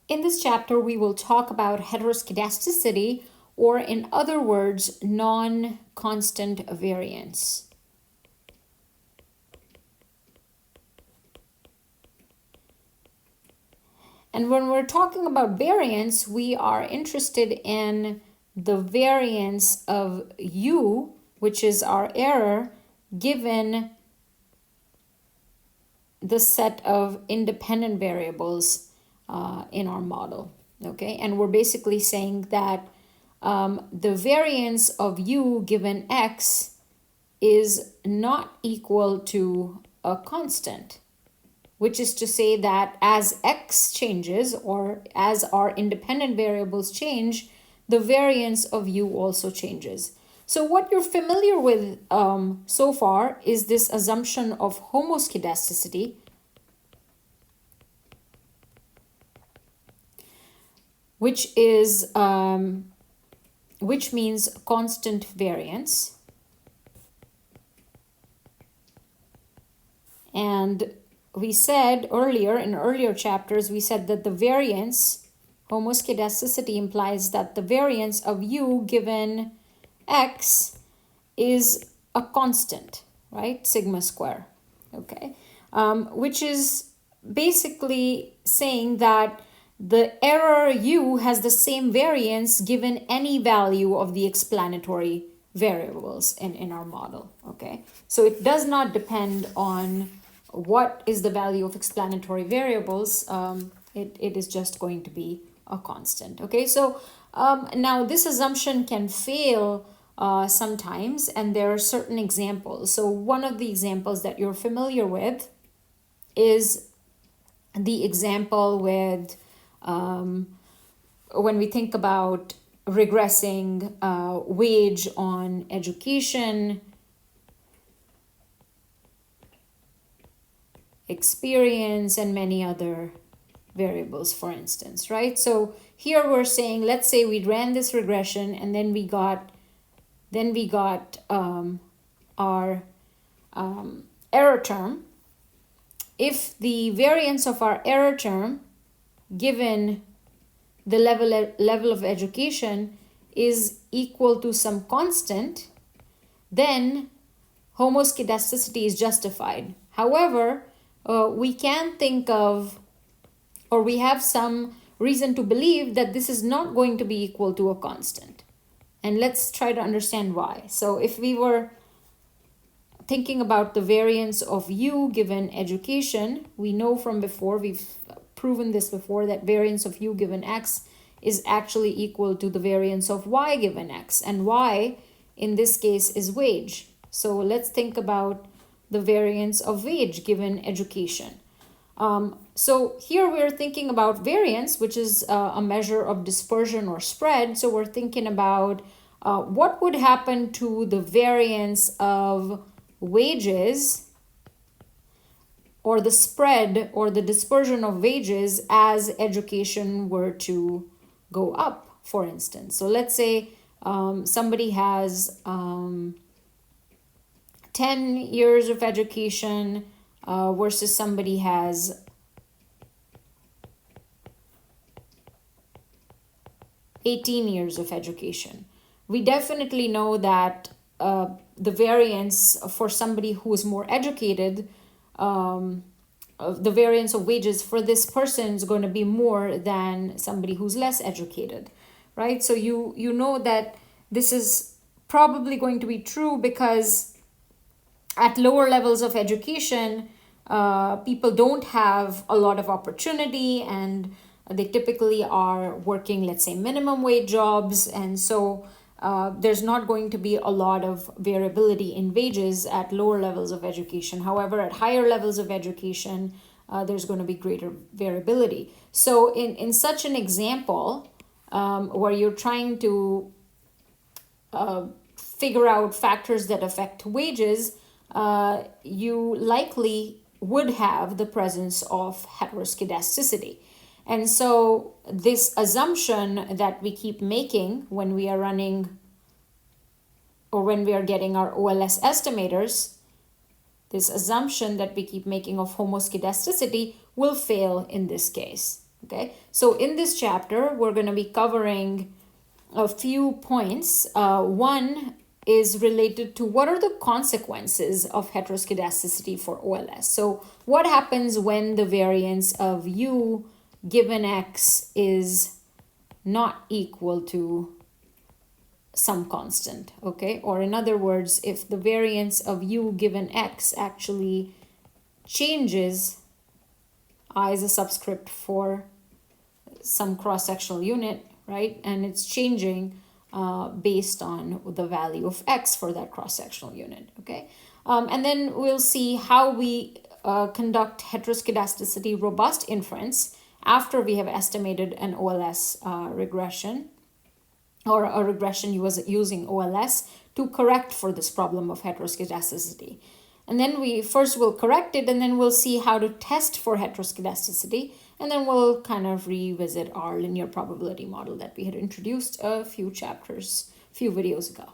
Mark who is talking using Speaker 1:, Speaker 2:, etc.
Speaker 1: In this chapter, we will talk about heteroskedasticity, or in other words, non-constant variance. And when we're talking about variance, we are interested in the variance of u, which is our error, given the set of independent variables in our model. Okay, and we're basically saying that the variance of u given x is not equal to a constant, which is to say that as x changes, or as our independent variables change, the variance of u also changes. So what you're familiar with so far is this assumption of homoskedasticity, which means constant variance. And we said earlier, in earlier chapters, we said that the variance, homoskedasticity, implies that the variance of u given x is a constant, right? Sigma square, okay? Which is basically saying that the error u has the same variance given any value of the explanatory variables in our model, okay? So it does not depend on what is the value of explanatory variables. It is just going to be a constant, okay? So now this assumption can fail sometimes, and there are certain examples. So one of the examples that you're familiar with is the example with when we think about regressing wage on education, experience, and many other variables, for instance, right? So here we're saying, let's say we ran this regression and then we got our error term. If the variance of our error term given the level of education is equal to some constant, then homoskedasticity is justified. However, we can think of, or we have some reason to believe that this is not going to be equal to a constant. And let's try to understand why. So if we were thinking about the variance of u given education, we know from before, we've proven this before, that variance of u given x is actually equal to the variance of y given x, and y in this case is wage. So let's think about the variance of wage given education. So here we're thinking about variance, which is a measure of dispersion or spread. So we're thinking about what would happen to the variance of wages, or the spread or the dispersion of wages, as education were to go up, for instance. So let's say somebody has 10 years of education versus somebody has 18 years of education. We definitely know that the variance for somebody who is more educated, the variance of wages for this person is going to be more than somebody who's less educated, right? So you know that this is probably going to be true because at lower levels of education, people don't have a lot of opportunity, and they typically are working, let's say, minimum wage jobs, and so there's not going to be a lot of variability in wages at lower levels of education. However, at higher levels of education, there's going to be greater variability. So in such an example, where you're trying to figure out factors that affect wages, you likely would have the presence of heteroskedasticity. And so this assumption that we keep making when we are running, or when we are getting our OLS estimators, this assumption that we keep making of homoskedasticity will fail in this case. Okay, so in this chapter, we're going to be covering a few points. One is related to what are the consequences of heteroskedasticity for OLS. So what happens when the variance of u given x is not equal to some constant, okay? Or in other words, if the variance of u given x actually changes, I is a subscript for some cross-sectional unit, right? And it's changing based on the value of x for that cross-sectional unit, okay? And then we'll see how we conduct heteroskedasticity robust inference after we have estimated an OLS regression, or a regression using OLS to correct for this problem of heteroskedasticity. And then we first will correct it, and then we'll see how to test for heteroskedasticity, and then we'll kind of revisit our linear probability model that we had introduced a few videos ago.